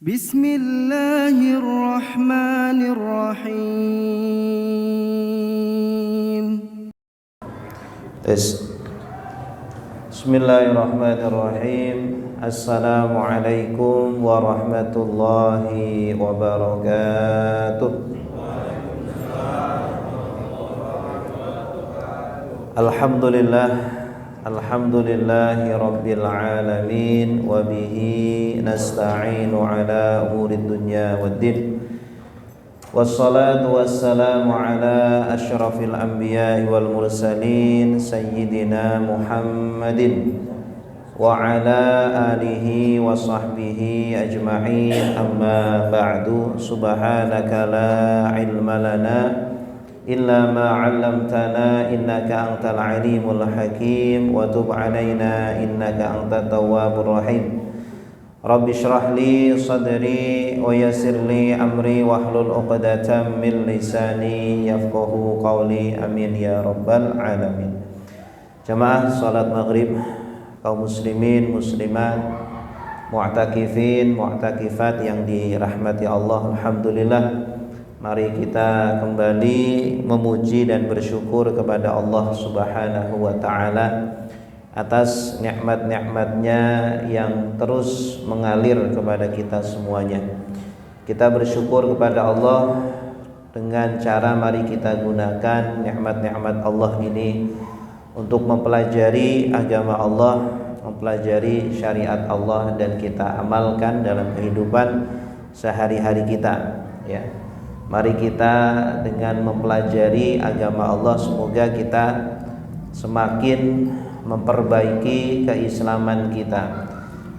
Bismillahirrahmanirrahim. Bismillahirrahmanirrahim. Assalamualaikum warahmatullahi wabarakatuh. Alhamdulillahi rabbil alamin, wa bihi nasta'inu ala umurid dunya waddin. Wassalatu wassalamu ala asyrafil anbiya'i wal mursalin sayyidina Muhammadin wa ala alihi wa sahbihi ajma'in, amma ba'du. Subhanaka la ilma lana illa ma 'allamtana innaka antal alimul hakim, wa tub 'alaina innaka antat tawwabur rahim. Rabbi shrah li sadri wa yassir li amri wahlul 'uqdatam min lisani yafqahu qawli, amin ya rabbal alamin. Jamaah salat maghrib, kaum muslimin muslimat, mu'takifin mu'takifat yang dirahmati Allah, alhamdulillah. Mari kita kembali memuji dan bersyukur kepada Allah Subhanahu wa ta'ala atas nikmat-nikmatnya yang terus mengalir kepada kita semuanya. Kita bersyukur kepada Allah dengan cara mari kita gunakan nikmat-nikmat Allah ini untuk mempelajari agama Allah, mempelajari syariat Allah, dan kita amalkan dalam kehidupan sehari-hari kita, ya. Mari kita dengan mempelajari agama Allah, semoga kita semakin memperbaiki keislaman kita,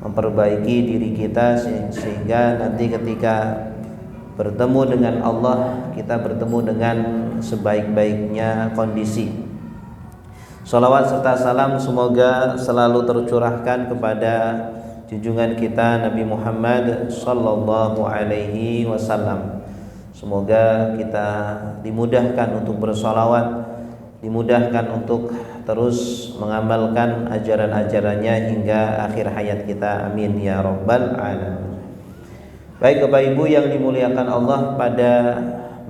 memperbaiki diri kita, sehingga nanti ketika bertemu dengan Allah, kita bertemu dengan sebaik-baiknya kondisi. Shalawat serta salam semoga selalu tercurahkan kepada junjungan kita Nabi Muhammad sallallahu alaihi wasallam. Semoga kita dimudahkan untuk bersolawat, dimudahkan untuk terus mengamalkan ajaran-ajarannya hingga akhir hayat kita, amin ya rabbal alamin. Baik Bapak Ibu yang dimuliakan Allah, pada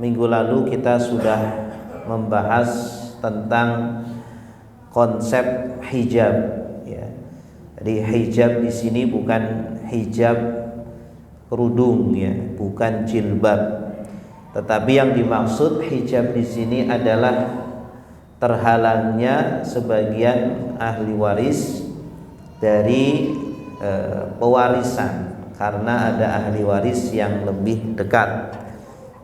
minggu lalu kita sudah membahas tentang konsep hijab, ya. Jadi hijab di sini bukan hijab kerudung, ya, bukan jilbab. Tetapi yang dimaksud hijab di sini adalah terhalangnya sebagian ahli waris dari pewarisan karena ada ahli waris yang lebih dekat.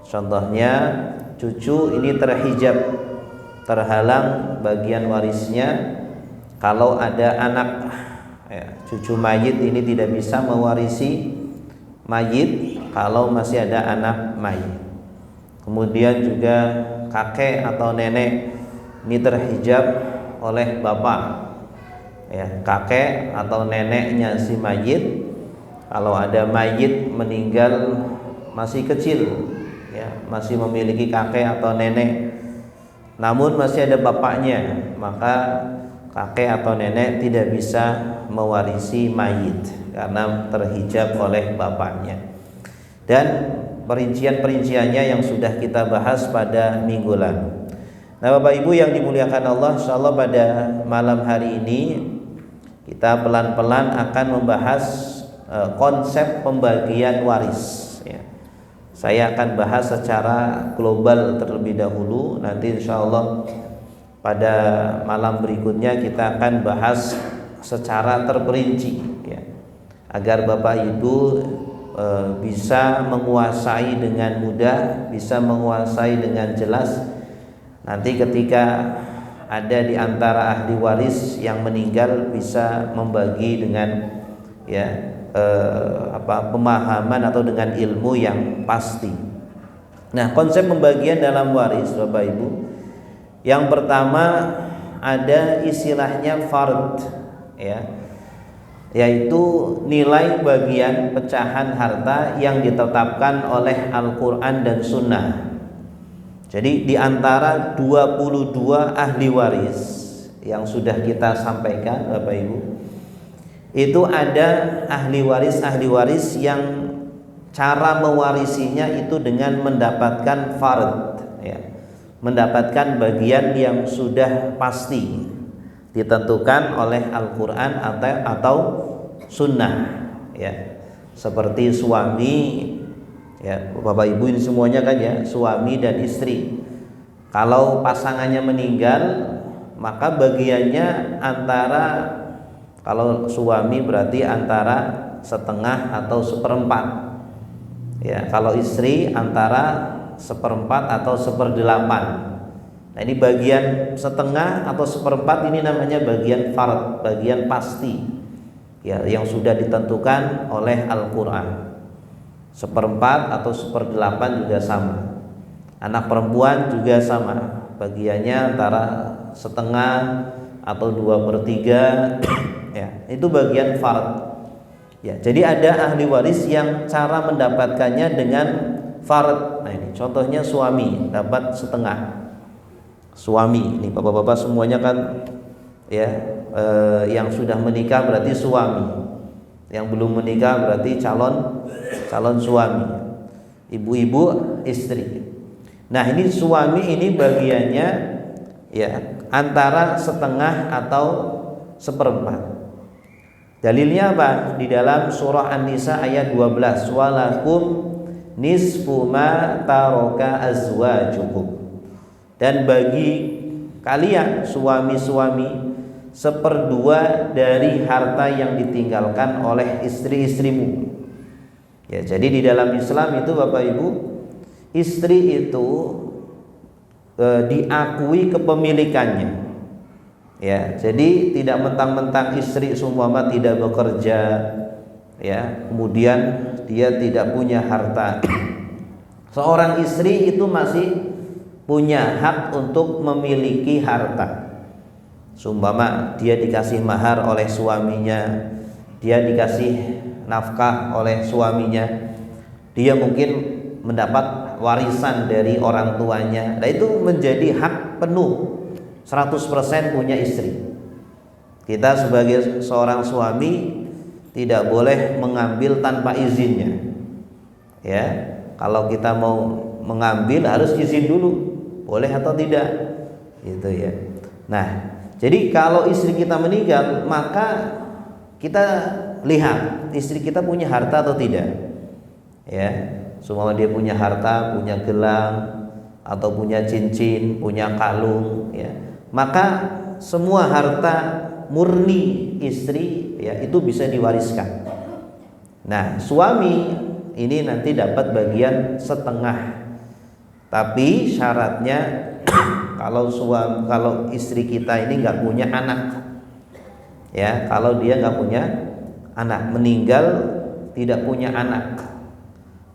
Contohnya cucu ini terhijab, terhalang bagian warisnya kalau ada anak, ya. Cucu mayit ini tidak bisa mewarisi mayit kalau masih ada anak mayit. Kemudian juga kakek atau nenek ini terhijab oleh bapak, ya, kakek atau neneknya si mayit. Kalau ada mayit meninggal masih kecil, ya, masih memiliki kakek atau nenek, namun masih ada bapaknya, maka kakek atau nenek tidak bisa mewarisi mayit karena terhijab oleh bapaknya. Dan perincian-perinciannya yang sudah kita bahas pada minggu lalu. Nah Bapak Ibu yang dimuliakan Allah, insyaallah pada malam hari ini kita pelan-pelan akan membahas konsep pembagian waris, ya. Saya akan bahas secara global terlebih dahulu. Nanti insyaallah pada malam berikutnya kita akan bahas secara terperinci, ya, agar Bapak Ibu bisa menguasai dengan mudah, bisa menguasai dengan jelas. Nanti ketika ada di antara ahli waris yang meninggal bisa membagi dengan, ya, pemahaman atau dengan ilmu yang pasti. Nah, konsep pembagian dalam waris Bapak Ibu, yang pertama ada istilahnya fard, ya, yaitu nilai bagian pecahan harta yang ditetapkan oleh Al-Quran dan Sunnah. Jadi di antara 22 ahli waris yang sudah kita sampaikan Bapak Ibu, itu ada ahli waris yang cara mewarisinya itu dengan mendapatkan fard, ya, mendapatkan bagian yang sudah pasti ditentukan oleh Al-Quran atau Sunnah, ya, seperti suami, ya, Bapak Ibu ini semuanya kan ya, suami dan istri. Kalau pasangannya meninggal, maka bagiannya antara, kalau suami berarti antara setengah atau seperempat, ya, kalau istri antara seperempat atau seperdelapan. Nah, ini bagian setengah atau seperempat ini namanya bagian fard, bagian pasti, ya, yang sudah ditentukan oleh Al-Quran. Seperempat atau seperdelapan juga sama. Anak perempuan juga sama, bagiannya antara setengah atau 2/3, ya, itu bagian fard. Ya, jadi ada ahli waris yang cara mendapatkannya dengan fard. Nah, ini contohnya suami dapat setengah. Suami ini bapak-bapak semuanya kan, ya, yang sudah menikah berarti suami, yang belum menikah berarti calon suami, ibu-ibu istri. Nah, ini suami ini bagiannya, ya, antara setengah atau seperempat. Dalilnya apa? Di dalam surah An-Nisa ayat 12, walakum nisfu ma taraka azwajukum. Dan bagi kalian suami-suami, 1/2 dari harta yang ditinggalkan oleh istri-istrimu. Ya, jadi di dalam Islam itu Bapak Ibu, istri itu diakui kepemilikannya. Ya, jadi tidak mentang-mentang istri seumpama tidak bekerja, ya, kemudian dia tidak punya harta. Seorang istri itu masih punya hak untuk memiliki harta. Seumpama dia dikasih mahar oleh suaminya, dia dikasih nafkah oleh suaminya, dia mungkin mendapat warisan dari orang tuanya. Nah, itu menjadi hak penuh 100% punya istri. Kita sebagai seorang suami tidak boleh mengambil tanpa izinnya. Ya, kalau kita mau mengambil harus izin dulu, boleh atau tidak, gitu ya. Nah, jadi kalau istri kita meninggal, maka kita lihat istri kita punya harta atau tidak. Ya, semua dia punya harta, punya gelang atau punya cincin, punya kalung, ya, maka semua harta murni istri, ya, itu bisa diwariskan. Nah, suami ini nanti dapat bagian setengah, tapi syaratnya kalau istri kita ini nggak punya anak, ya, kalau dia nggak punya anak, meninggal tidak punya anak,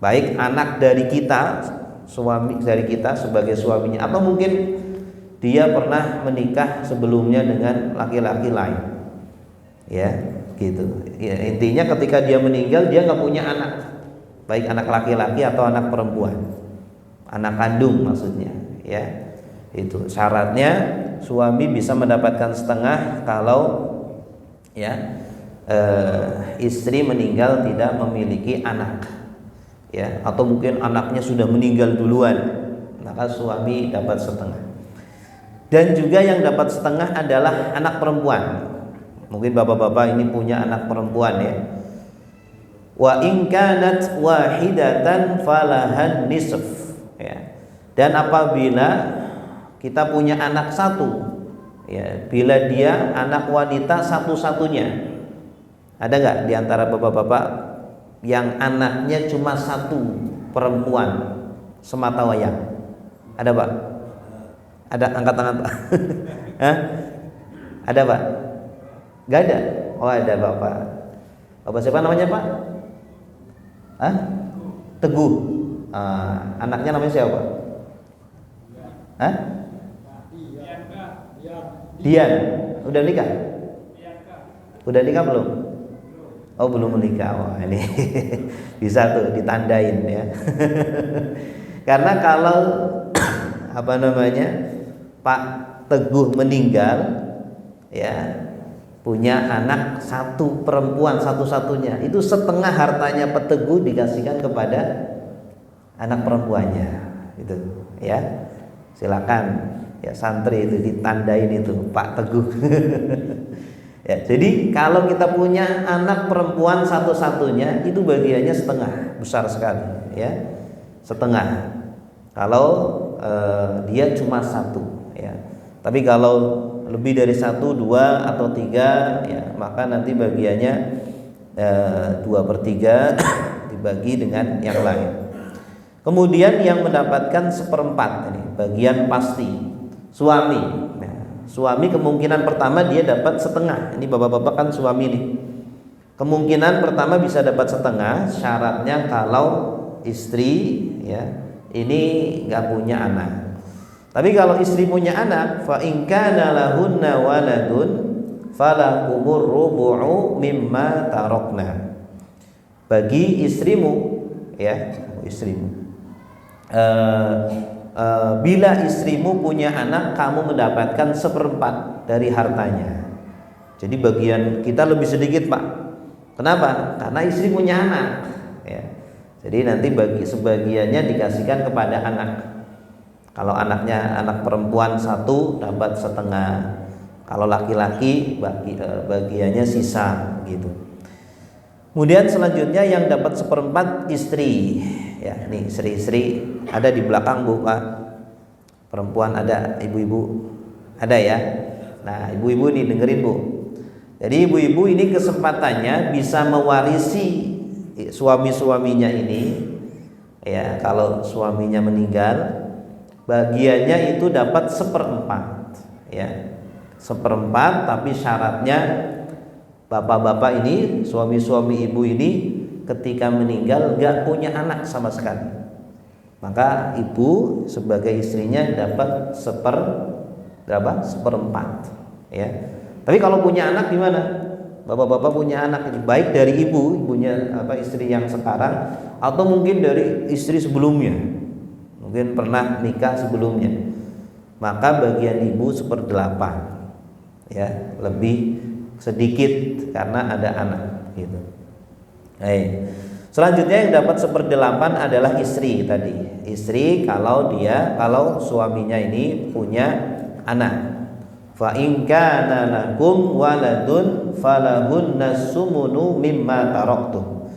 baik anak dari kita, suami dari kita sebagai suaminya, atau mungkin dia pernah menikah sebelumnya dengan laki-laki lain, ya, gitu. Ya, intinya ketika dia meninggal dia nggak punya anak, baik anak laki-laki atau anak perempuan, anak kandung maksudnya, ya. Itu syaratnya suami bisa mendapatkan setengah kalau, ya, istri meninggal tidak memiliki anak, ya, atau mungkin anaknya sudah meninggal duluan, maka suami dapat setengah. Dan juga yang dapat setengah adalah anak perempuan. Mungkin bapak-bapak ini punya anak perempuan, ya. Wa in kanat wahidatan falahan nisf, ya. Dan apabila kita punya anak satu, ya, bila dia anak wanita satu-satunya, ada nggak di antara bapak-bapak yang anaknya cuma satu, perempuan semata wayang? Ada, Pak? Ada, angkat tangan, Pak. Hah? Ada, Pak? Gak ada? Oh, ada Bapak. Bapak siapa namanya, Pak? Hah? Teguh. Anaknya namanya siapa? Hah? Dian. Udah nikah? Udah nikah belum? Oh, belum menikah. Wah, ini bisa tuh ditandain, ya. Karena kalau Pak Teguh meninggal, ya, punya anak satu, perempuan satu-satunya, itu setengah hartanya Pak Teguh dikasihkan kepada anak perempuannya, gitu ya. Silakan ya santri itu ditandain itu Pak Teguh. Ya, jadi kalau kita punya anak perempuan satu-satunya itu bagiannya setengah, besar sekali ya, setengah. Kalau dia cuma satu ya, tapi kalau lebih dari satu, dua atau tiga ya, maka nanti bagiannya 2/3 dibagi dengan yang lain. Kemudian yang mendapatkan 1/4 ini bagian pasti suami. Suami kemungkinan pertama dia dapat setengah. Ini bapak-bapak kan suami nih. Kemungkinan pertama bisa dapat setengah. Syaratnya kalau istri ya ini nggak punya anak. Tapi kalau istri punya anak, fa in kana lahunna waladun falakumur rubu'u mimma tarokna. Bagi istrimu ya, istrimu. Bila istrimu punya anak, kamu mendapatkan 1/4 dari hartanya. Jadi bagian kita lebih sedikit Pak. Kenapa? Karena istri punya anak ya. Jadi nanti sebagiannya dikasihkan kepada anak. Kalau anaknya anak perempuan satu dapat setengah. Kalau laki-laki bagiannya sisa gitu. Kemudian selanjutnya yang dapat 1/4 istri. Ya, nih istri-istri ada di belakang Bu Pak. Perempuan ada, ibu-ibu ada ya. Nah, ibu-ibu nih dengerin Bu. Jadi ibu-ibu ini kesempatannya bisa mewarisi suami-suaminya ini. Ya, kalau suaminya meninggal, bagiannya itu dapat 1/4 ya. 1/4 tapi syaratnya bapak-bapak ini, suami-suami ibu ini ketika meninggal gak punya anak sama sekali, maka ibu sebagai istrinya dapat 1/4 ya. Tapi kalau punya anak gimana? Bapak-bapak punya anak ini baik dari ibunya istri yang sekarang atau mungkin dari istri sebelumnya, mungkin pernah nikah sebelumnya, maka bagian ibu 1/8 ya, lebih sedikit karena ada anak gitu. Selanjutnya yang dapat 1/8 adalah istri tadi. Istri kalau suaminya ini punya anak. Fa in kana lakum waladun falahunna sumunu mimma taraktum.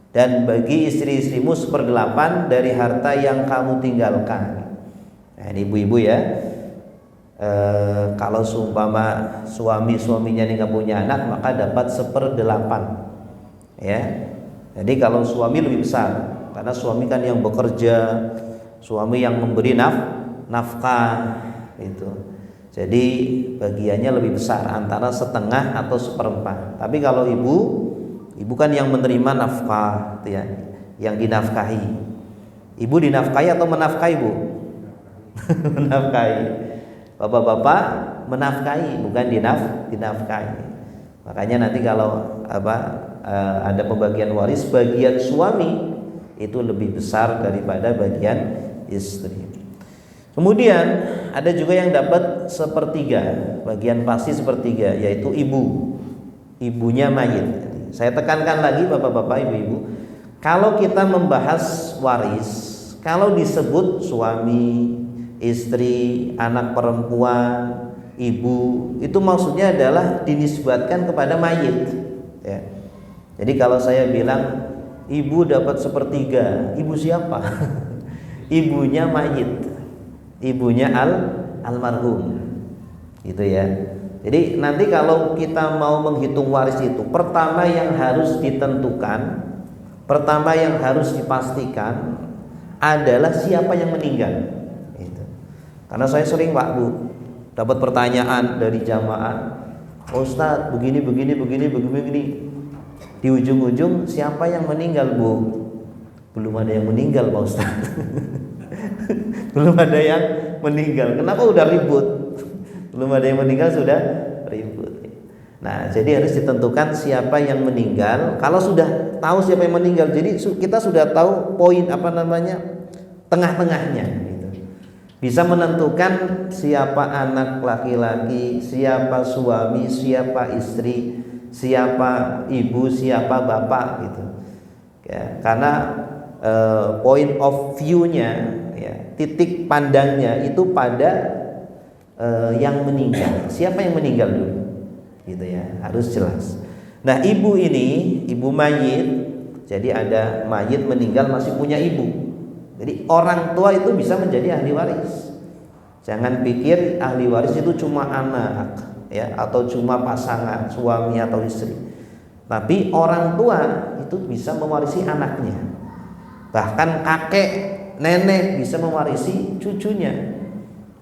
Dan bagi istri-istrimu 1/8 dari harta yang kamu tinggalkan. Nah, ini ibu-ibu ya. Kalau seumpama suaminya ini nggak punya anak, maka dapat 1/8 ya. Jadi kalau suami lebih besar, karena suami kan yang bekerja, suami yang memberi nafkah itu. Jadi bagiannya lebih besar, antara setengah atau 1/4. Tapi kalau ibu kan yang menerima nafkah ya, yang dinafkahi. Ibu dinafkahi atau menafkahi Bu? Menafkahi. Bapak-bapak menafkahi, bukan dinafkahi. Makanya nanti kalau ada pembagian waris, bagian suami itu lebih besar daripada bagian istri. Kemudian ada juga yang dapat 1/3, bagian pasti 1/3, yaitu ibunya mayit. Saya tekankan lagi bapak-bapak, ibu-ibu, kalau kita membahas waris, kalau disebut suami, istri, anak perempuan, ibu, itu maksudnya adalah dinisbatkan kepada mayit ya. Jadi kalau saya bilang ibu dapat 1/3, ibu siapa? Ibunya mayit, ibunya almarhum gitu ya. Jadi nanti kalau kita mau menghitung waris itu, pertama yang harus ditentukan, pertama yang harus dipastikan adalah siapa yang meninggal gitu. Karena saya sering Pak Bu dapat pertanyaan dari jamaah, Ustadz begini. Di ujung-ujung siapa yang meninggal Bu? Belum ada yang meninggal Pak Ustadz. Belum ada yang meninggal. Kenapa udah ribut? Belum ada yang meninggal sudah ribut. Nah, jadi harus ditentukan siapa yang meninggal. Kalau sudah tahu siapa yang meninggal, jadi kita sudah tahu poin tengah-tengahnya gitu. bisa menentukan siapa anak laki-laki, siapa suami, siapa istri, siapa ibu, siapa bapak gitu. Ya, karena point of view-nya, ya, titik pandangnya itu pada yang meninggal. Siapa yang meninggal dulu, gitu ya, harus jelas. Nah, ibu ini, ibu mayit, jadi ada mayit meninggal masih punya ibu. Jadi orang tua itu bisa menjadi ahli waris. Jangan pikir ahli waris itu cuma anak, ya, atau cuma pasangan suami atau istri. Tapi orang tua itu bisa mewarisi anaknya. Bahkan kakek, nenek bisa mewarisi cucunya.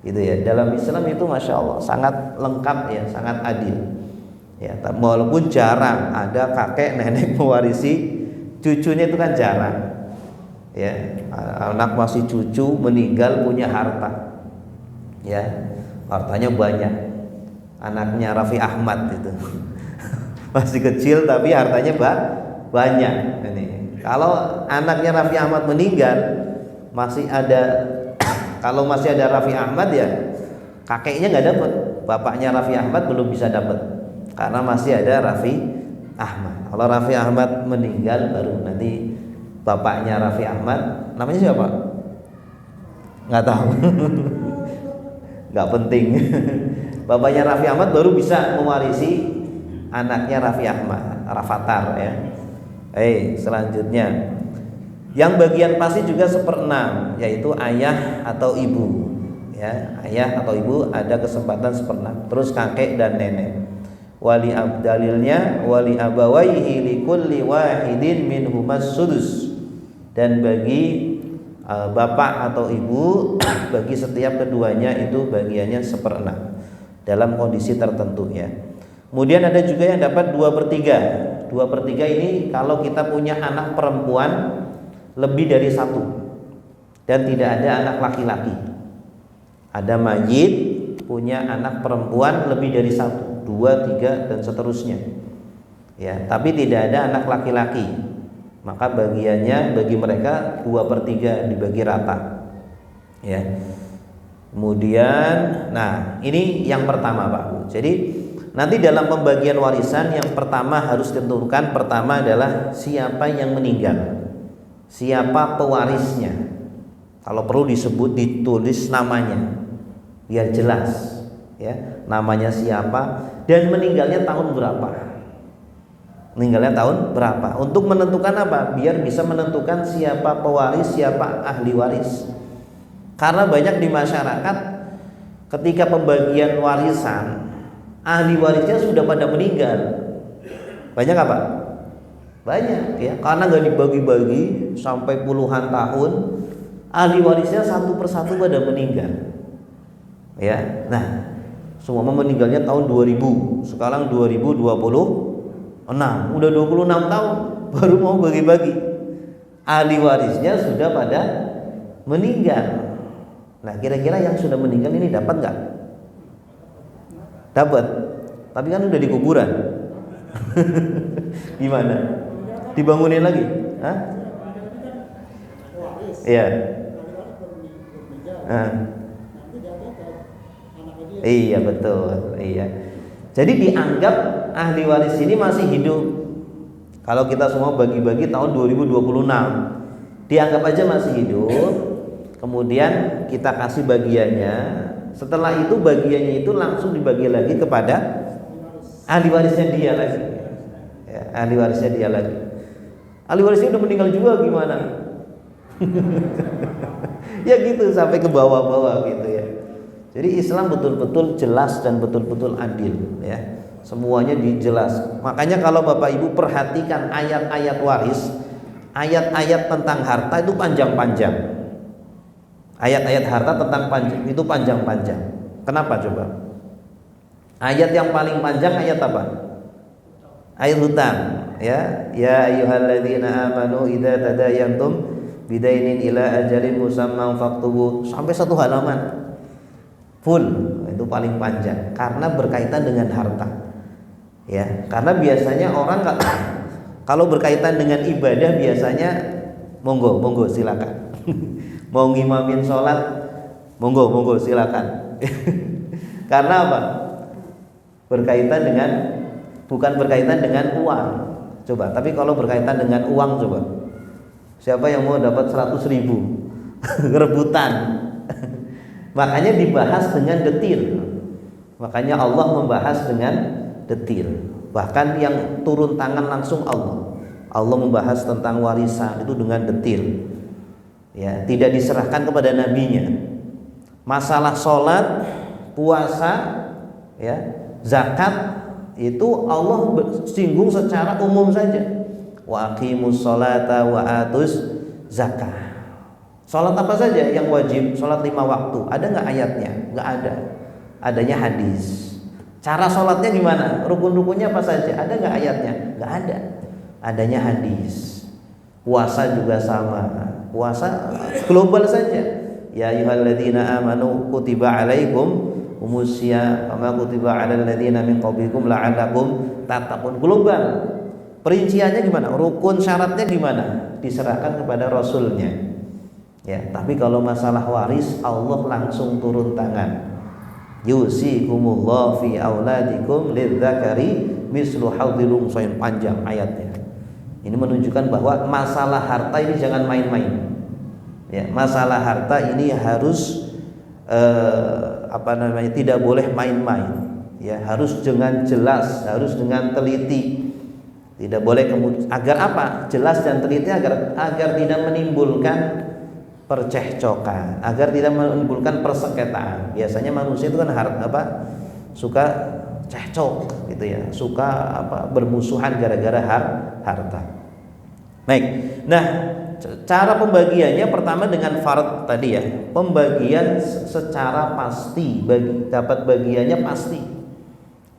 Gitu ya. Dalam Islam itu masya Allah sangat lengkap ya, sangat adil. Ya, walaupun jarang ada kakek nenek mewarisi cucunya, itu kan jarang. Ya, anak masih cucu meninggal punya harta, ya, hartanya banyak. Anaknya Raffi Ahmad itu masih kecil tapi hartanya banyak. Ini kalau anaknya Raffi Ahmad meninggal masih ada kalau masih ada Raffi Ahmad, ya kakeknya nggak dapat, bapaknya Raffi Ahmad belum bisa dapat karena masih ada Raffi Ahmad. Kalau Raffi Ahmad meninggal baru nanti bapaknya Raffi Ahmad, namanya siapa? Nggak tahu. Nggak penting. Bapaknya Raffi Ahmad baru bisa mewarisi anaknya Raffi Ahmad, Rafathar ya. Selanjutnya yang bagian pasti juga 1/6, yaitu ayah atau ibu. Ya, ayah atau ibu ada kesempatan 1/6. Terus kakek dan nenek. Wali abdalilnya wali abawaihi likulli wahidin minhumas sudus. Dan bagi bapak atau ibu, bagi setiap keduanya itu bagiannya 1/6 dalam kondisi tertentu ya. Kemudian ada juga yang dapat 2/3. 2/3 ini kalau kita punya anak perempuan lebih dari 1 dan tidak ada anak laki-laki. Ada mayit punya anak perempuan lebih dari 1, 2, 3 dan seterusnya. Ya, tapi tidak ada anak laki-laki. Maka bagiannya bagi mereka 2/3 dibagi rata. Ya. Kemudian, nah ini yang pertama Pak Bu. Jadi nanti dalam pembagian warisan yang pertama harus ditentukan, pertama adalah siapa yang meninggal, siapa pewarisnya. Kalau perlu disebut, ditulis namanya biar jelas, ya, namanya siapa dan meninggalnya tahun berapa. Meninggalnya tahun berapa? Untuk menentukan apa? Biar bisa menentukan siapa pewaris, siapa ahli waris. Karena banyak di masyarakat ketika pembagian warisan, ahli warisnya sudah pada meninggal. Banyak apa? Banyak ya, karena nggak dibagi-bagi sampai puluhan tahun, ahli warisnya satu persatu pada meninggal. Ya, nah semua meninggalnya tahun 2000, sekarang 2026, udah 26 tahun baru mau bagi-bagi. Ahli warisnya sudah pada meninggal. Nah, kira-kira yang sudah meninggal ini dapat nggak? Dapat, tapi kan udah di kuburan. Gimana? Dibangunin lagi? Hah? Iya. Iya betul, iya. Jadi dianggap ahli waris ini masih hidup. Kalau kita semua bagi-bagi tahun 2026, dianggap aja masih hidup. Kemudian kita kasih bagiannya. Setelah itu bagiannya itu langsung dibagi lagi kepada ahli warisnya dia lagi. Ya, ahli warisnya dia lagi. Ahli warisnya udah meninggal juga gimana? Ya gitu sampai ke bawah-bawah gitu ya. Jadi Islam betul-betul jelas dan betul-betul adil ya. Semuanya dijelas. Makanya kalau Bapak Ibu perhatikan ayat-ayat waris, ayat-ayat tentang harta itu panjang-panjang. Ayat-ayat harta tentang itu panjang-panjang. Kenapa coba? Ayat yang paling panjang ayat apa? Ayat hutang ya. Ya ayyuhalladzina amanu idza tadayantum bidainin ila ajalin musamman faktubu, sampai 1 halaman full. Itu paling panjang karena berkaitan dengan harta ya. Karena biasanya orang kalau berkaitan dengan ibadah biasanya monggo silakan mau ngimamin sholat Monggo silakan. Karena apa? Bukan berkaitan dengan uang. Coba, tapi kalau berkaitan dengan uang, coba. Siapa yang mau dapat 100.000? Rebutan. Makanya dibahas dengan detil. Makanya Allah membahas dengan detil. Bahkan yang turun tangan langsung Allah. Allah membahas tentang warisan itu dengan detil. Ya, tidak diserahkan kepada nabinya. Masalah sholat, puasa, ya, zakat itu Allah singgung secara umum saja. Wa aqimus sholata wa atuz zakah. Sholat apa saja yang wajib? Sholat 5 waktu. Ada nggak ayatnya? Nggak ada. Adanya hadis. Cara sholatnya gimana? Rukun-rukunnya apa saja? Ada nggak ayatnya? Nggak ada. Adanya hadis. Puasa juga sama. Puasa global saja. Ya ayyuhalladzina amanu kutiba alaikum umusya kama kutiba alal ladzina min qablikum la'allakum tattaqun. Global. Perinciannya gimana? Rukun syaratnya gimana? Diserahkan kepada Rasulnya. Ya, tapi kalau masalah waris Allah langsung turun tangan. Yusikumullah fi auladikum lidzakari mislu hadzil unsayyin, panjang ayatnya. Ini menunjukkan bahwa masalah harta ini jangan main-main. Ya, masalah harta ini harus tidak boleh main-main. Ya, harus dengan jelas, harus dengan teliti. Tidak boleh agar apa? Jelas dan teliti agar tidak menimbulkan percekcokan, agar tidak menimbulkan persengketaan. Biasanya manusia itu kan suka cekcok gitu ya, suka bermusuhan gara-gara harta. Baik. Nah, cara pembagiannya pertama dengan fard tadi ya, pembagian secara pasti, dapat bagiannya pasti.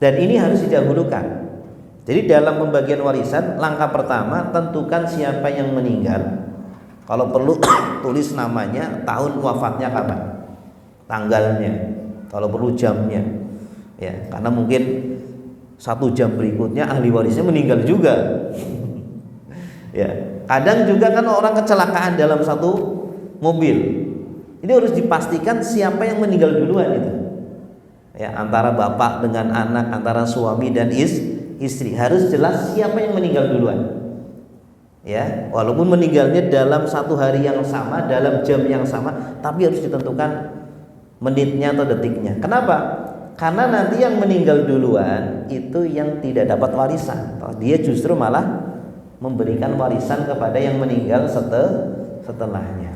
Dan ini harus didahulukan. Jadi dalam pembagian warisan, langkah pertama tentukan siapa yang meninggal. Kalau perlu tulis namanya, tahun wafatnya kapan, tanggalnya, kalau perlu jamnya. Ya, karena mungkin 1 jam berikutnya ahli warisnya meninggal juga. Ya, kadang juga kan orang kecelakaan dalam satu mobil. Ini harus dipastikan siapa yang meninggal duluan itu. Ya, antara bapak dengan anak, antara suami dan istri harus jelas siapa yang meninggal duluan. Ya, walaupun meninggalnya dalam 1 hari yang sama, dalam jam yang sama, tapi harus ditentukan menitnya atau detiknya. Kenapa? Karena nanti yang meninggal duluan itu yang tidak dapat warisan. Dia justru malah memberikan warisan kepada yang meninggal setelahnya.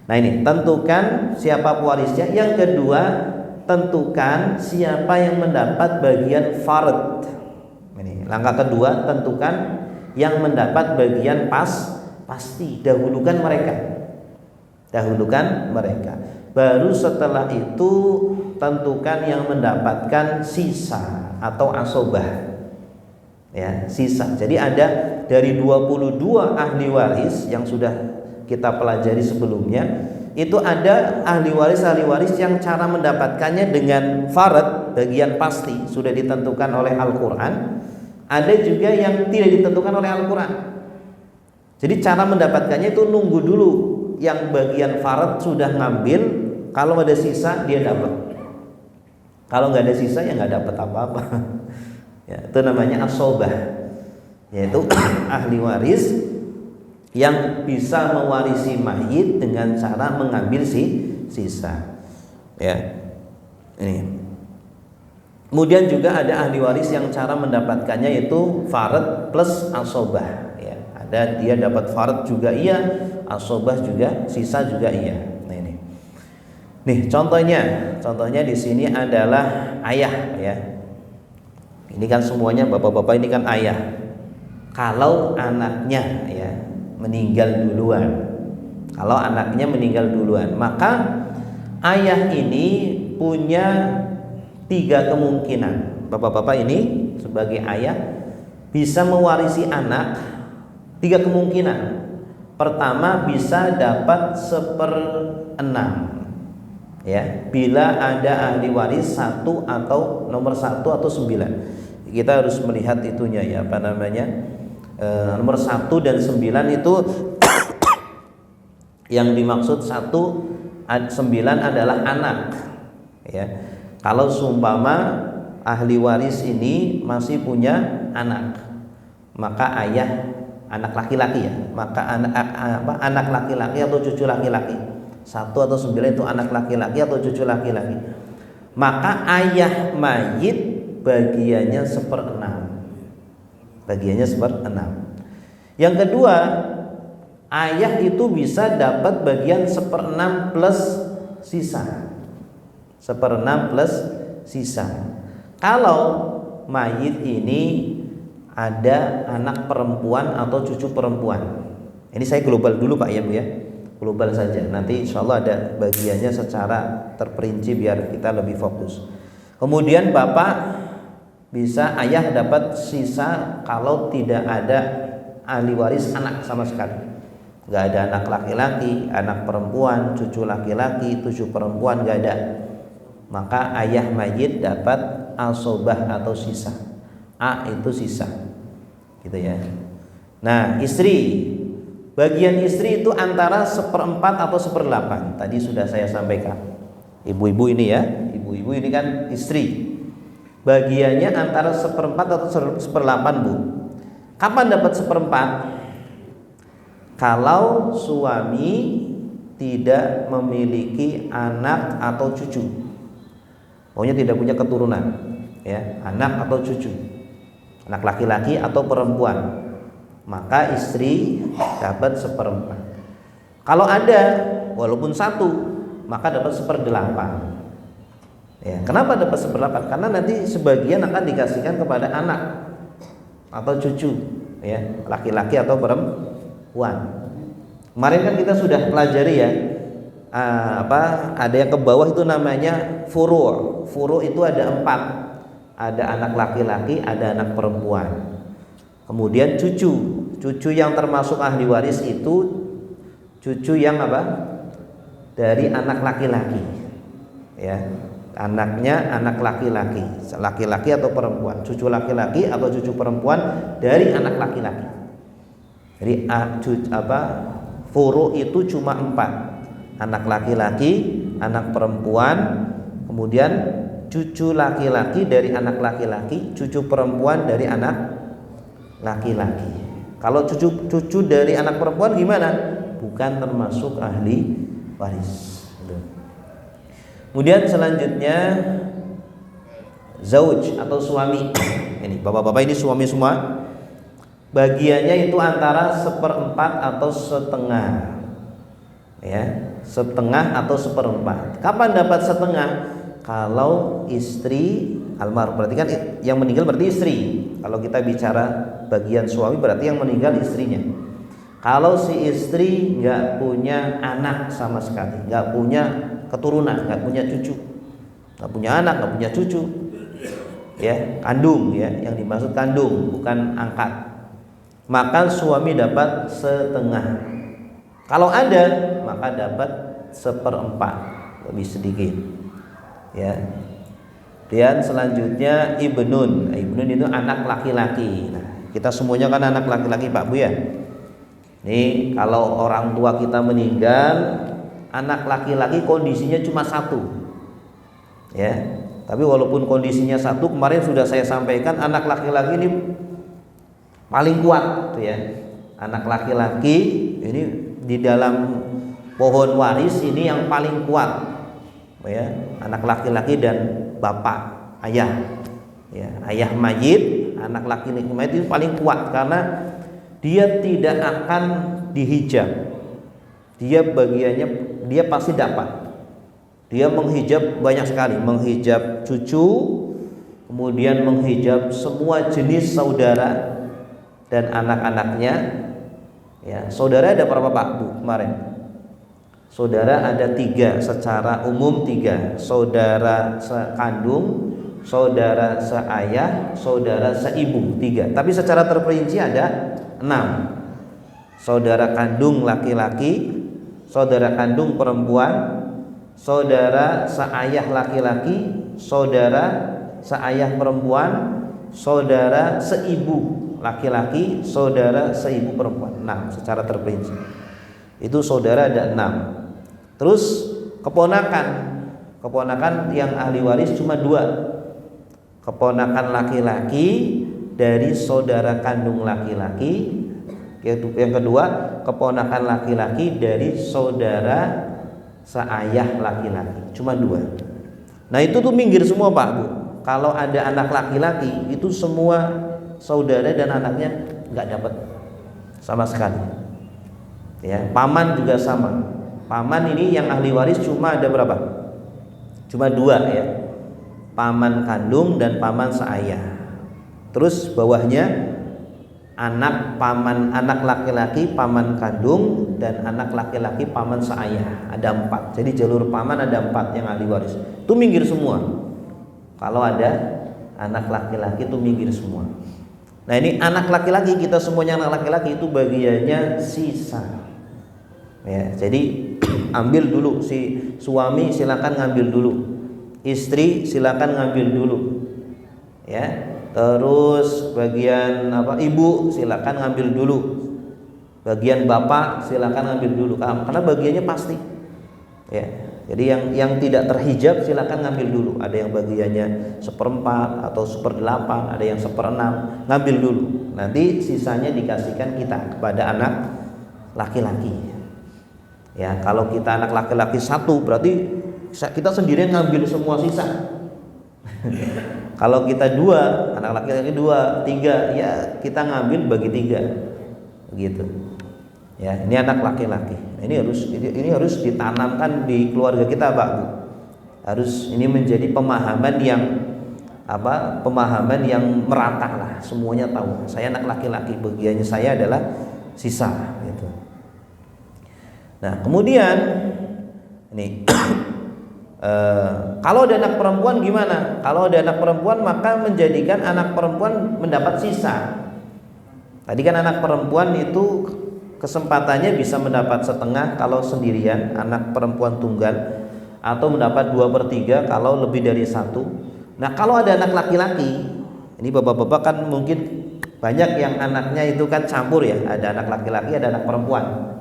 Nah, ini tentukan siapa pewarisnya. Yang kedua, tentukan siapa yang mendapat bagian fard. Ini langkah kedua, tentukan yang mendapat bagian pasti. Dahulukan mereka. Baru setelah itu tentukan yang mendapatkan sisa atau asobah. Ya, sisa. Jadi ada dari 22 ahli waris yang sudah kita pelajari sebelumnya, itu ada ahli waris yang cara mendapatkannya dengan fard, bagian pasti sudah ditentukan oleh Al-Qur'an. Ada juga yang tidak ditentukan oleh Al-Qur'an. Jadi cara mendapatkannya itu nunggu dulu yang bagian fard sudah ngambil, kalau ada sisa dia dapat. Kalau nggak ada sisa ya nggak dapat apa-apa. Ya, itu namanya asobah, yaitu ahli waris yang bisa mewarisi mayit dengan cara mengambil sisa. Ya, ini. Kemudian juga ada ahli waris yang cara mendapatkannya itu fard plus asobah. Ya, ada dia dapat fard juga iya, asobah juga, sisa juga iya. Nah, ini. Nih contohnya di sini adalah ayah ya. Ini kan semuanya bapak-bapak ini kan ayah. Kalau anaknya ya meninggal duluan, maka ayah ini punya 3 kemungkinan. Bapak-bapak ini sebagai ayah bisa mewarisi anak 3 kemungkinan. Pertama, bisa dapat 1/6. Ya, bila ada ahli waris 1 atau nomor 1 atau 9. Kita harus melihat itunya ya, nomor 1 dan 9 itu yang dimaksud 1 9 adalah anak. Ya. Kalau seumpama ahli waris ini masih punya anak, maka ayah anak laki-laki ya, maka anak laki-laki atau cucu laki-laki, 1 atau 9 itu anak laki-laki atau cucu laki-laki, maka ayah mayit bagiannya 1/6. Bagiannya 1/6. Yang kedua, ayah itu bisa dapat bagian 1/6 plus sisa. 1/6 plus sisa. Kalau mayit ini ada anak perempuan atau cucu perempuan. Ini saya global dulu Pak ya Bu ya. Global saja. Nanti insya Allah ada bagiannya secara terperinci biar kita lebih fokus. Kemudian bapak bisa, ayah dapat sisa kalau tidak ada ahli waris anak sama sekali. Gak ada anak laki-laki, anak perempuan, cucu laki-laki, cucu perempuan, gak ada. Maka ayah mayit dapat asobah atau sisa. A itu sisa, gitu ya. Nah, istri, bagian istri itu antara 1/4 atau 1/8. Tadi sudah saya sampaikan. Ibu-ibu ini ya, ibu-ibu ini kan istri. Bagiannya antara 1/4 atau 1/8 Bu. Kapan dapat 1/4? Kalau suami tidak memiliki anak atau cucu, pokoknya tidak punya keturunan, ya, anak atau cucu, anak laki-laki atau perempuan, maka istri dapat 1/4. Kalau ada walaupun 1, maka dapat 1/8. Ya, kenapa dapat 1/8? Karena nanti sebagian akan dikasihkan kepada anak atau cucu, ya, laki-laki atau perempuan. Kemarin kan kita sudah pelajari ya, ada yang ke bawah itu namanya furu'. Furu' itu ada 4. Ada anak laki-laki, ada anak perempuan. Kemudian cucu yang termasuk ahli waris itu cucu yang dari anak laki-laki, ya, anaknya anak laki-laki, laki-laki atau perempuan, cucu laki-laki atau cucu perempuan dari anak laki-laki. Jadi furu' itu cuma 4, anak laki-laki, anak perempuan, kemudian cucu laki-laki dari anak laki-laki, cucu perempuan dari anak laki-laki. Kalau cucu dari anak perempuan gimana? Bukan termasuk ahli waris. Kemudian selanjutnya zauj atau suami. Ini bapak-bapak ini suami semua. Bagiannya itu antara 1/4 atau setengah. Ya, setengah atau 1/4. Kapan dapat setengah? Kalau istri almarhum, berarti kan yang meninggal berarti istri. Kalau kita bicara bagian suami berarti yang meninggal istrinya. Kalau si istri nggak punya anak sama sekali, nggak punya keturunan, nggak punya cucu, nggak punya anak, nggak punya cucu, ya, kandung, ya, yang dimaksud kandung bukan angkat, maka suami dapat setengah. Kalau ada, maka dapat 1/4, lebih sedikit, ya. Dan selanjutnya ibnun. Ibnun itu anak laki-laki. Nah, kita semuanya kan anak laki-laki Pak Bu ya. Nih, kalau orang tua kita meninggal, anak laki-laki kondisinya cuma 1, ya. Tapi walaupun kondisinya 1, kemarin sudah saya sampaikan anak laki-laki ini paling kuat, tuh ya. Anak laki-laki ini di dalam pohon waris ini yang paling kuat, ya. Anak laki-laki dan bapak, ayah, ya, ayah mayit, anak laki-laki mayit itu paling kuat karena dia tidak akan dihijab. Dia bagiannya dia pasti dapat. Dia menghijab banyak sekali, menghijab cucu, kemudian menghijab semua jenis saudara dan anak-anaknya. Ya, saudara ada berapa Pak Bu kemarin? Saudara ada 3, secara umum 3. Saudara sekandung, saudara seayah, saudara seibu, 3. Tapi secara terperinci ada 6. Saudara kandung laki-laki, saudara kandung perempuan, saudara seayah laki-laki, saudara seayah perempuan, saudara seibu laki-laki, saudara seibu perempuan. 6 secara terperinci. Itu saudara ada 6. Terus keponakan. Keponakan yang ahli waris cuma 2. Keponakan laki-laki dari saudara kandung laki-laki. Yang kedua, keponakan laki-laki dari saudara seayah laki-laki. Cuma 2. Nah itu tuh minggir semua Pak Bu. Kalau ada anak laki-laki itu semua saudara dan anaknya nggak dapat sama sekali. Ya, paman juga sama. Paman ini yang ahli waris cuma ada berapa? Cuma 2 ya. Paman kandung dan paman seayah. Terus bawahnya anak paman, anak laki-laki paman kandung dan anak laki-laki paman seayah. Ada 4. Jadi jalur paman ada 4 yang ahli waris. Itu minggir semua. Kalau ada anak laki-laki itu minggir semua. Nah ini anak laki-laki, kita semuanya anak laki-laki itu bagiannya sisa. Ya, jadi ambil dulu, si suami silakan ngambil dulu, istri silakan ngambil dulu, ya. Terus bagian ibu silakan ngambil dulu, bagian bapak silakan ngambil dulu, karena bagiannya pasti, ya. Jadi yang tidak terhijab silakan ngambil dulu. Ada yang bagiannya 1/4 atau 1/8, ada yang 1/6, ngambil dulu. Nanti sisanya dikasihkan kita kepada anak laki-laki. Ya, kalau kita anak laki-laki 1 berarti kita sendirian ngambil semua sisa. Kalau kita 2, anak laki-laki 2, 3, ya kita ngambil bagi 3. Begitu. Ya, ini anak laki-laki. Ini harus ditanamkan di keluarga kita, Pak Bu. Harus ini menjadi pemahaman yang pemahaman yang merata lah, semuanya tahu. Saya anak laki-laki, bagiannya saya adalah sisa gitu. Nah, kemudian ini kalau ada anak perempuan gimana? Kalau ada anak perempuan maka menjadikan anak perempuan mendapat sisa. Tadi kan anak perempuan itu kesempatannya bisa mendapat setengah kalau sendirian, anak perempuan tunggal, atau mendapat 2/3 kalau lebih dari 1. Nah kalau ada anak laki-laki, ini bapak-bapak kan mungkin banyak yang anaknya itu kan campur ya, ada anak laki-laki, ada anak perempuan.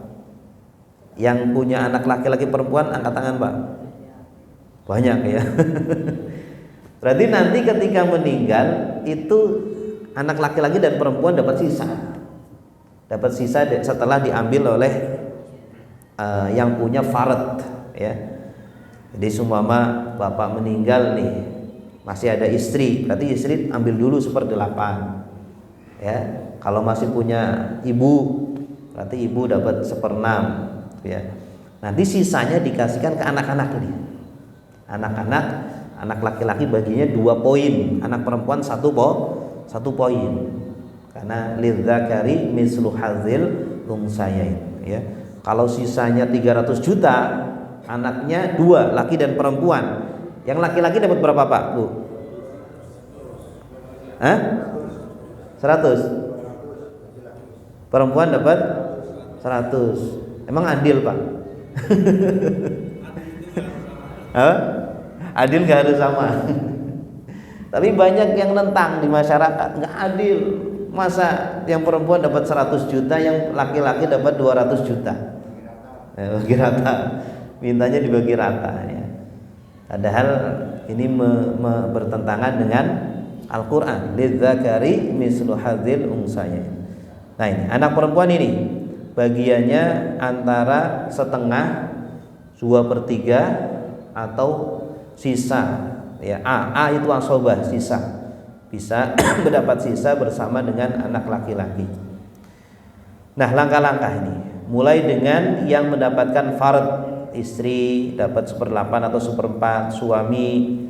Yang punya anak laki-laki perempuan angkat tangan Pak. Banyak ya. Berarti nanti ketika meninggal itu anak laki-laki dan perempuan dapat sisa. Dapat sisa setelah diambil oleh yang punya farad ya. Jadi seumpama bapak meninggal nih, masih ada istri, berarti istri ambil dulu 1/8 ya. Kalau masih punya ibu, berarti ibu dapat 1/6 ya. Nanti sisanya dikasihkan ke anak-anak ini. Anak-anak, anak laki-laki baginya 2 poin, anak perempuan 1 poin. Karena lidzakari mislu hadzil unsayain ya. Kalau sisanya 300 juta, anaknya 2, laki dan perempuan. Yang laki-laki dapat berapa Pak Bu? 100. Perempuan dapat 100. Emang adil Pak? Adil gak harus sama. Tapi banyak yang nentang di masyarakat, gak adil. Masa yang perempuan dapat 100 juta, yang laki-laki dapat 200 juta? Bagi rata, mintanya dibagi rata ya. Padahal ini bertentangan dengan Al-Quran. Lidzakari mislu hadzil unsayain. Nah ini anak perempuan ini bagiannya antara setengah, 2/3 atau sisa ya. A itu asobah, sisa, bisa mendapat sisa bersama dengan anak laki-laki. Nah langkah-langkah ini mulai dengan yang mendapatkan fard, istri dapat 1/8 atau 1/4, suami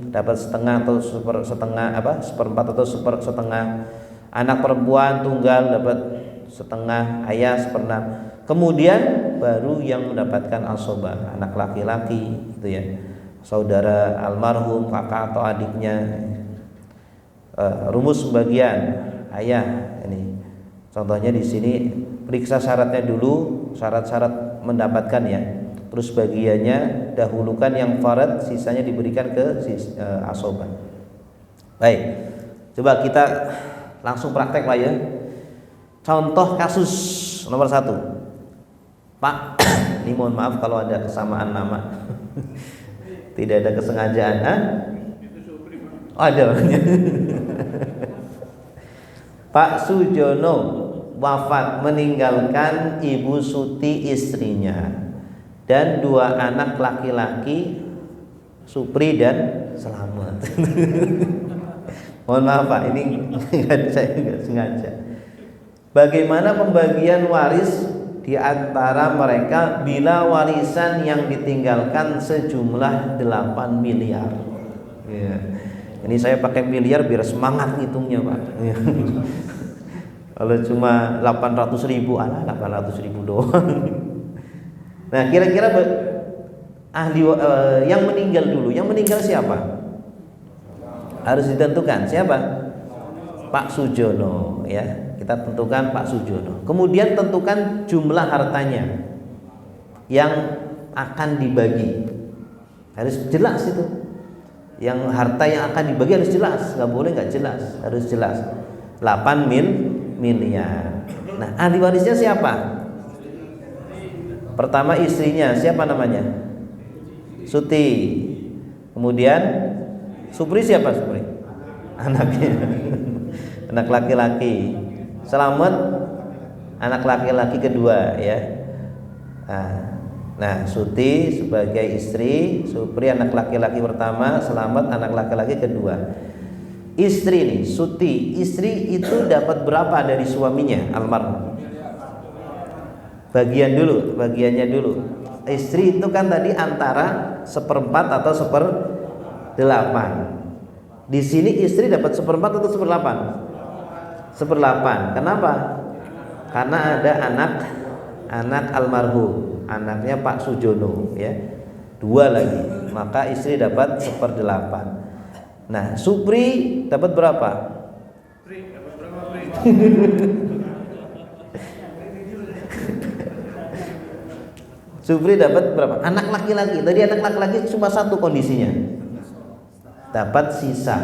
dapat setengah atau 1/4 atau 1/4, anak perempuan tunggal dapat setengah, ayah 1/6. Kemudian baru yang mendapatkan asobah, anak laki-laki itu ya, saudara almarhum, kakak atau adiknya. Rumus pembagian ayah ini. Contohnya di sini periksa syaratnya dulu, syarat-syarat mendapatkan ya. Terus bagiannya dahulukan yang farad, sisanya diberikan ke asobah. Baik, coba kita langsung praktek Pak ya. Contoh kasus nomor 1, Pak. Ini mohon maaf kalau ada kesamaan nama. Tidak ada kesengajaan. Oh, ada orangnya. Pak Sujono wafat meninggalkan Ibu Suti istrinya dan 2 anak laki-laki, Supri dan Selamat. Mohon maaf Pak, ini saya nggak sengaja. Bagaimana pembagian waris di antara mereka bila warisan yang ditinggalkan sejumlah 8 miliar? Ya. Ini saya pakai miliar biar semangat ngitungnya Pak. Ya. Kalau cuma 800.000, 800.000 doang. Nah, kira-kira ahli yang meninggal dulu, yang meninggal siapa? Harus ditentukan siapa? Pak Sujono, ya. Kita tentukan Pak Sujono. Kemudian tentukan jumlah hartanya yang akan dibagi. Harus jelas itu. Yang harta yang akan dibagi harus jelas, nggak boleh nggak jelas, harus jelas. 8 miliar. Nah, ahli warisnya siapa? Pertama istrinya, siapa namanya? Suti. Kemudian Supri siapa? Supri anaknya. Anak laki-laki. Selamat anak laki-laki kedua, ya. Nah, Suti sebagai istri, Supri anak laki-laki pertama, Selamat anak laki-laki kedua. Istri nih, Suti, istri itu dapat berapa dari suaminya almarhum? Bagiannya dulu. Istri itu kan tadi antara 1/4 atau 1/8. Di sini istri dapat 1/4 atau 1/8? 1/8. Kenapa? Karena ada anak almarhum, anaknya Pak Sujono, ya. 2 lagi, maka istri dapat 1/8. Nah, Supri dapat berapa? Supri dapat berapa? Anak laki-laki. Tadi anak laki-laki cuma 1 kondisinya. Dapat sisa.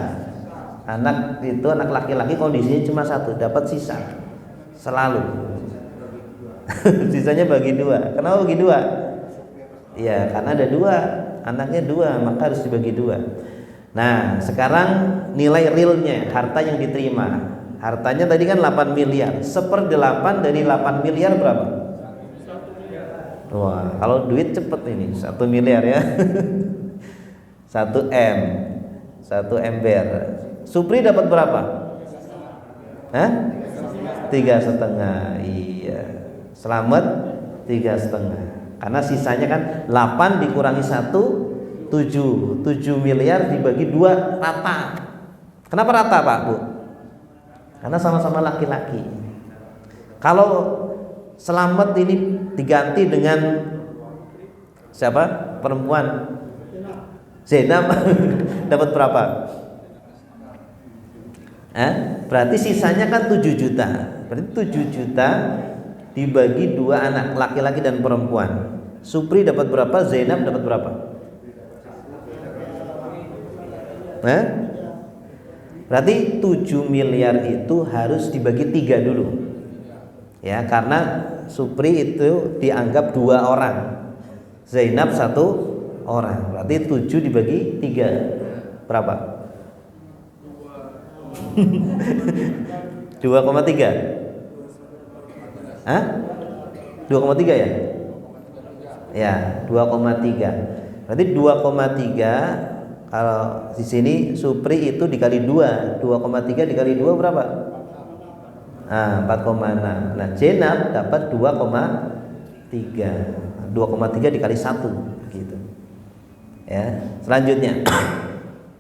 Anak itu anak laki-laki kondisinya cuma 1, dapat sisa. Selalu. Sisanya bagi 2. Kenapa bagi 2? Ya, karena ada 2, anaknya 2, maka harus dibagi 2. Nah, sekarang nilai realnya, harta yang diterima. Hartanya tadi kan 8 miliar. 1/8 dari 8 miliar berapa? Wah, kalau duit cepet ini, 1 miliar ya. 1 M, 1 ember. Supri dapat berapa? 3,5. Iya. Selamat 3,5. Karena sisanya kan 8 dikurangi 1, 7 miliar dibagi 2 rata. Kenapa rata Pak Bu? Karena sama-sama laki-laki. Kalau Selamat ini diganti dengan siapa? Perempuan. Zainab dapat berapa? Berarti sisanya kan 7 juta. Berarti 7 juta dibagi 2 anak laki-laki dan perempuan. Supri dapat berapa? Zainab dapat berapa? Berarti 7 miliar itu harus dibagi 3 dulu. Ya, karena Supri itu dianggap 2 orang, Zainab 1 orang. Berarti 7 dibagi 3 berapa? 2,3. 2,3 ya? Ya, 2,3. Berarti 2,3. Kalau di sini Supri itu dikali 2, 2,3 dikali 2 berapa? 4,6. Nah, Zainab dapat 2,3. 2,3 dikali 1 gitu. Ya, selanjutnya.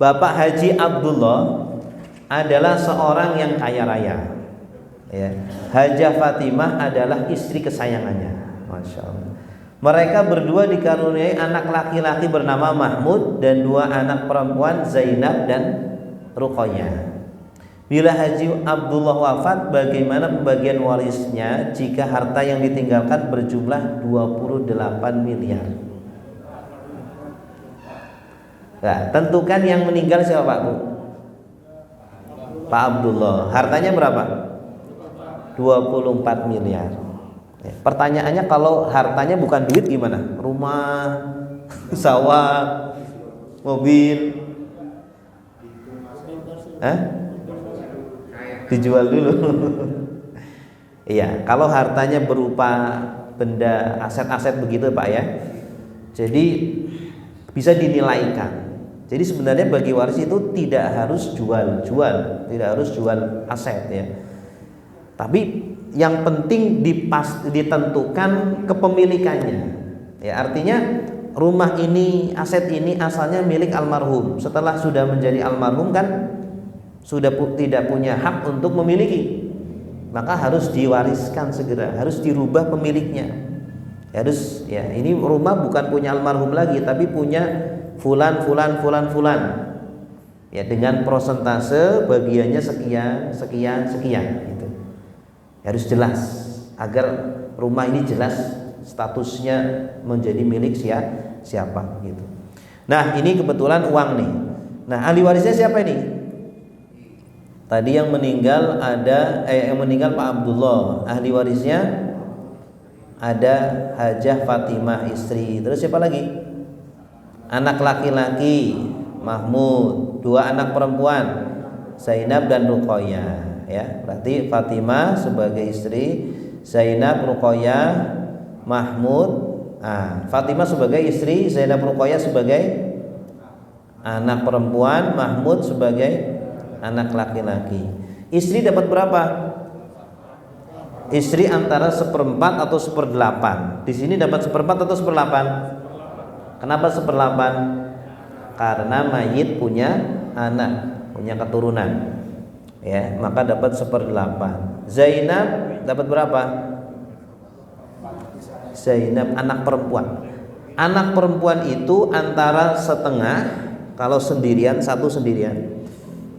Bapak Haji Abdullah adalah seorang yang kaya raya. Ya. Hajah Fatimah adalah istri kesayangannya. Masya Allah. Mereka berdua dikaruniai anak laki-laki bernama Mahmud dan 2 anak perempuan, Zainab dan Ruqayyah. Bila Haji Abdullah wafat, bagaimana pembagian warisnya jika harta yang ditinggalkan berjumlah 28 miliar? Nah, tentukan yang meninggal siapa Pak Bu? Pak Abdullah. Hartanya berapa? 24 miliar. Pertanyaannya, kalau hartanya bukan duit gimana? Rumah, sawah, mobil. Dijual dulu. Iya, kalau hartanya berupa benda aset-aset begitu Pak ya. Jadi bisa dinilaikan. Jadi sebenarnya bagi waris itu tidak harus jual, tidak harus jual aset ya. Tapi yang penting ditentukan kepemilikannya. Ya, artinya rumah ini, aset ini asalnya milik almarhum. Setelah sudah menjadi almarhum kan sudah tidak punya hak untuk memiliki. Maka harus diwariskan segera, harus dirubah pemiliknya. Harus ya, ini rumah bukan punya almarhum lagi tapi punya fulan. Ya, dengan prosentase bagiannya sekian gitu. Harus jelas agar rumah ini jelas statusnya menjadi milik siapa gitu. Nah, ini kebetulan uang nih. Nah, ahli warisnya siapa ini? Tadi yang meninggal yang meninggal Pak Abdullah. Ahli warisnya ada Hajah Fatimah istri. Terus siapa lagi? Anak laki-laki Mahmud, 2 anak perempuan Zainab dan Ruqayyah. Ya, berarti Fatimah sebagai istri, Zainab, Ruqayyah, Mahmud. Fatimah sebagai istri, Zainab, Ruqayyah sebagai anak perempuan, Mahmud sebagai anak laki-laki. Istri dapat berapa? Istri antara 1/4 atau 1/8. Di sini dapat 1/4 atau 1/8? Kenapa 1/8? Karena mayit punya anak, punya keturunan. Ya, maka dapat 1/8. Zainab dapat berapa? Zainab anak perempuan. Anak perempuan itu antara setengah kalau sendirian, 1 sendirian,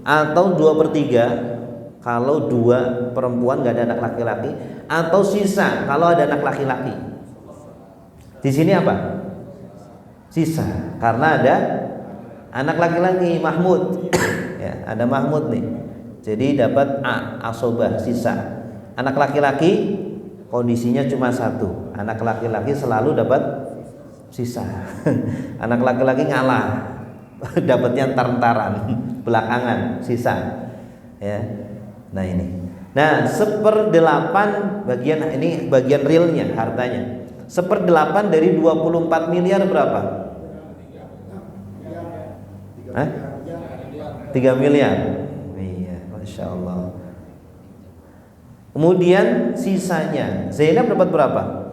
atau 2/3 kalau 2 perempuan nggak ada anak laki-laki, atau sisa kalau ada anak laki-laki. Di sini apa? Sisa, karena ada anak laki-laki Mahmud. Ya, ada Mahmud nih. Jadi dapat asobah sisa. Anak laki-laki kondisinya cuma 1. Anak laki-laki selalu dapat sisa. Anak laki-laki ngalah. Dapatnya entar-entaran, belakangan sisa. Ya. Nah ini. Nah 1/8 bagian ini bagian realnya hartanya. 1/8 dari 24 miliar berapa? 3 miliar. Iya, masya Allah. Kemudian sisanya Zainab dapat berapa?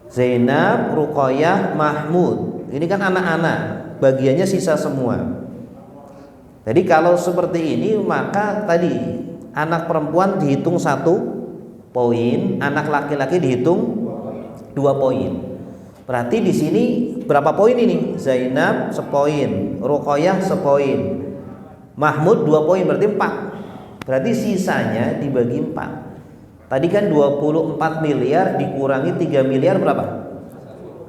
Zainab, Ruqayyah, Mahmud. Ini kan anak-anak, bagiannya sisa semua. Jadi kalau seperti ini maka tadi anak perempuan dihitung 1 poin, anak laki-laki dihitung 2 poin. Berarti di sini berapa poin ini? Zainab 1 poin, Ruqayyah 1 poin, Mahmud 2 poin, berarti 4. Berarti sisanya dibagi 4. Tadi kan 24 miliar dikurangi 3 miliar berapa?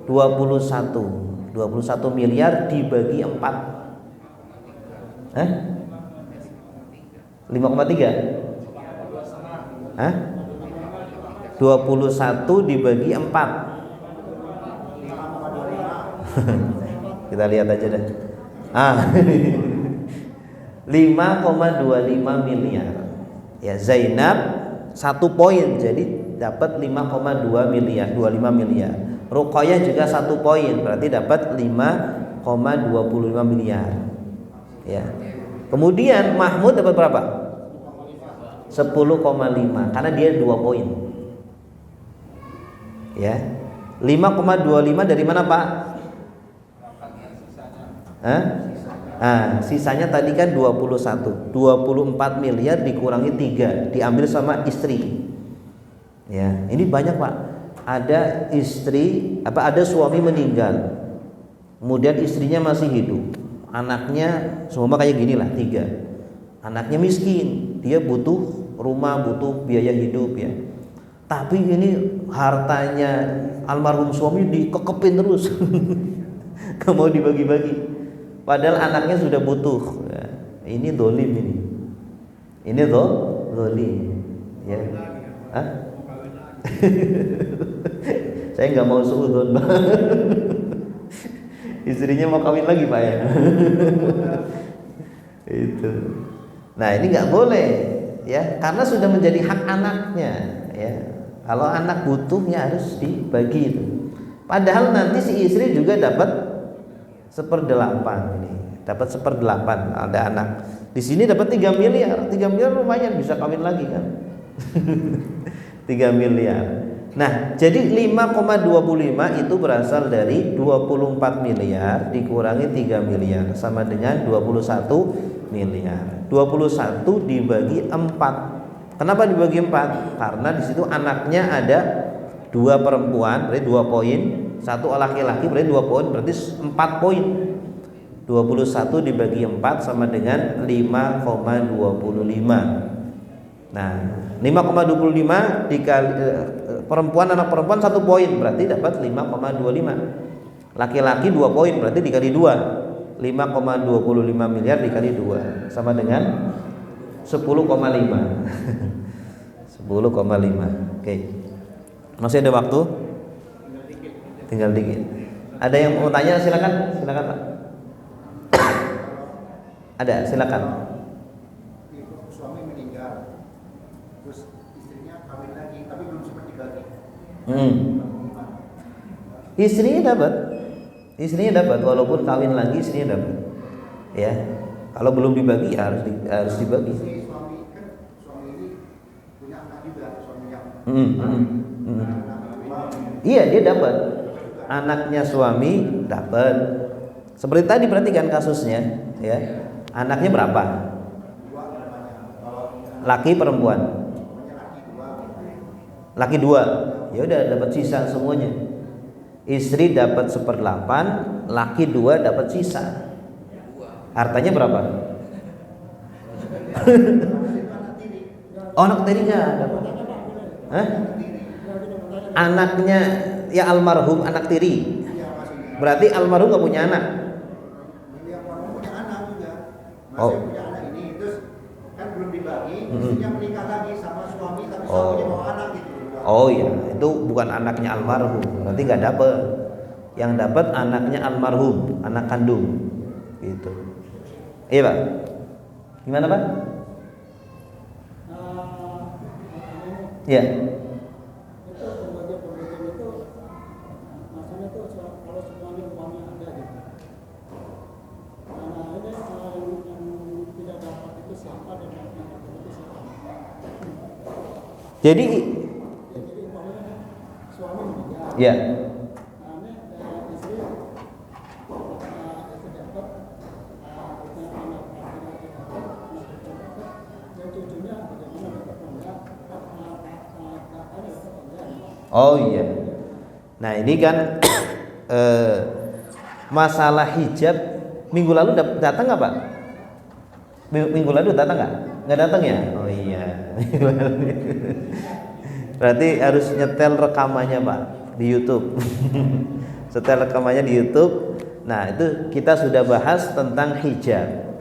21 miliar dibagi 4. 5,3? 21 dibagi 4. Kita lihat aja dah. 5,25 miliar. Ya, Zainab 1 poin jadi dapat 5,2 miliar, 25 miliar. Ruqayyah juga 1 poin berarti dapat 5,25 miliar. Ya. Kemudian Mahmud dapat berapa? 10,5 karena dia 2 poin. Ya. 5,25 dari mana, Pak? Sisanya tadi kan 21. 24 miliar dikurangi 3, diambil sama istri. Ya, ini banyak, Pak. Ada ada suami meninggal. Kemudian istrinya masih hidup. Anaknya semua kayak gini lah 3. Anaknya miskin, dia butuh rumah, butuh biaya hidup ya. Tapi ini hartanya almarhum suami dikekepin terus. Gak mau dibagi-bagi. Padahal anaknya sudah butuh. Ya, ini dolim ini. Ini dolim. Ya. Saya nggak mau suudzon. Istrinya mau kawin lagi Pak ya. Itu. Nah ini nggak boleh ya, karena sudah menjadi hak anaknya ya. Kalau anak butuhnya harus dibagi itu. Padahal nanti si istri juga dapat 1/8 ini, dapat 1/8 ada anak. Di sini dapat 3 miliar, 3 miliar lumayan bisa kawin lagi kan. 3 miliar. Nah, jadi 5,25 itu berasal dari 24 miliar dikurangi 3 miliar sama dengan 21 miliar. 21 dibagi 4. Kenapa dibagi 4? Karena di situ anaknya ada 2 perempuan, berarti 2 poin, 1 laki-laki berarti 2 poin, berarti 4 poin. 21 dibagi 4 sama dengan 5,25. Nah, 5,25 dikali perempuan, anak perempuan 1 poin berarti dapat 5,25. Laki-laki 2 poin berarti dikali 2. 5,25 miliar dikali 2 sama dengan 10,5. 10,5. Oke. Masih ada waktu? Tinggal dikit. Ada yang mau tanya silakan, silakan Pak. Ada, silakan. Suami meninggal, terus istrinya kawin lagi, tapi belum sempat dibagi. Istrinya dapat, walaupun kawin lagi istrinya dapat. Ya, kalau belum dibagi ya harus dibagi. Suami ini punya anak juga, suami yang. Iya, dia dapat. Anaknya suami dapat. Seperti tadi perhatikan kasusnya, ya. Anaknya berapa? Laki perempuan? Laki 2. Ya udah dapat sisa semuanya. Istri dapat 1/8, laki 2 dapat sisa. Hartanya berapa? Oh, anak tiri enggak dapat. Hah? Anaknya ya almarhum anak tiri. Berarti almarhum enggak punya anak. Punya anak juga. Oh. Masih punya anak ini, terus kan belum dibagi, istrinya menikah lagi sama suami, tapi suaminya bawa anak gitu. Oh iya, itu bukan anaknya almarhum, berarti nggak dapet. Yang dapat anaknya almarhum, anak kandung, gitu. Iya Pak. Gimana Pak? Ya. Itu pembagian itu maksudnya tuh kalau semuanya umpamanya ada gitu. Nah ini yang tidak dapat itu siapa dan yang dapat itu siapa? Jadi umpamanya suami meninggal. ya. Nah ini istri dapat anak laki-laki dapat, yang cucunya bagaimana dapat enggak? Oh iya. Nah ini kan masalah hijab minggu lalu datang nggak Pak? Minggu lalu datang nggak? Nggak datang ya? Oh iya. Berarti harus nyetel rekamannya Pak di YouTube. Setel rekamannya di YouTube. Nah itu kita sudah bahas tentang hijab.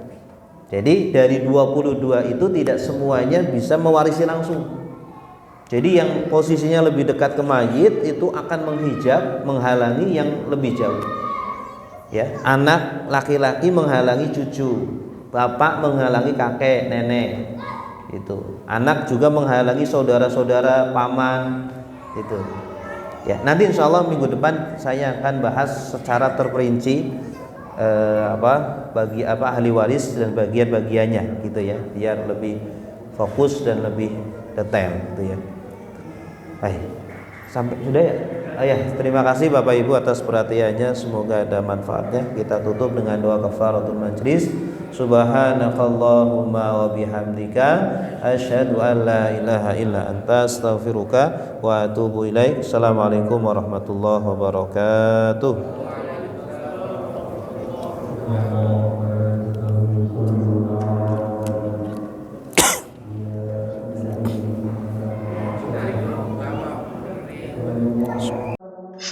Jadi dari 22 itu tidak semuanya bisa mewarisi langsung. Jadi yang posisinya lebih dekat ke mayit itu akan menghijab, menghalangi yang lebih jauh. Ya, anak laki-laki menghalangi cucu, bapak menghalangi kakek, nenek. Itu. Anak juga menghalangi saudara-saudara, paman. Itu. Ya, nanti insya Allah minggu depan saya akan bahas secara terperinci bagi ahli waris dan bagian-bagiannya gitu ya, biar lebih fokus dan lebih detail gitu ya. Baik, sampai sudah ya. Terima kasih Bapak Ibu atas perhatiannya. Semoga ada manfaatnya. Kita tutup dengan doa kafaratul majlis. Subhanakallahumma wa bihamdika asyhadu an la ilaha illa anta astaghfiruka wa atubu ilaik. Assalamualaikum warahmatullahi wabarakatuh.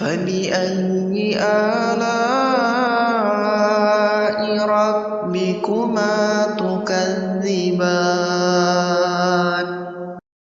فبأي آلاء ربكما تكذبان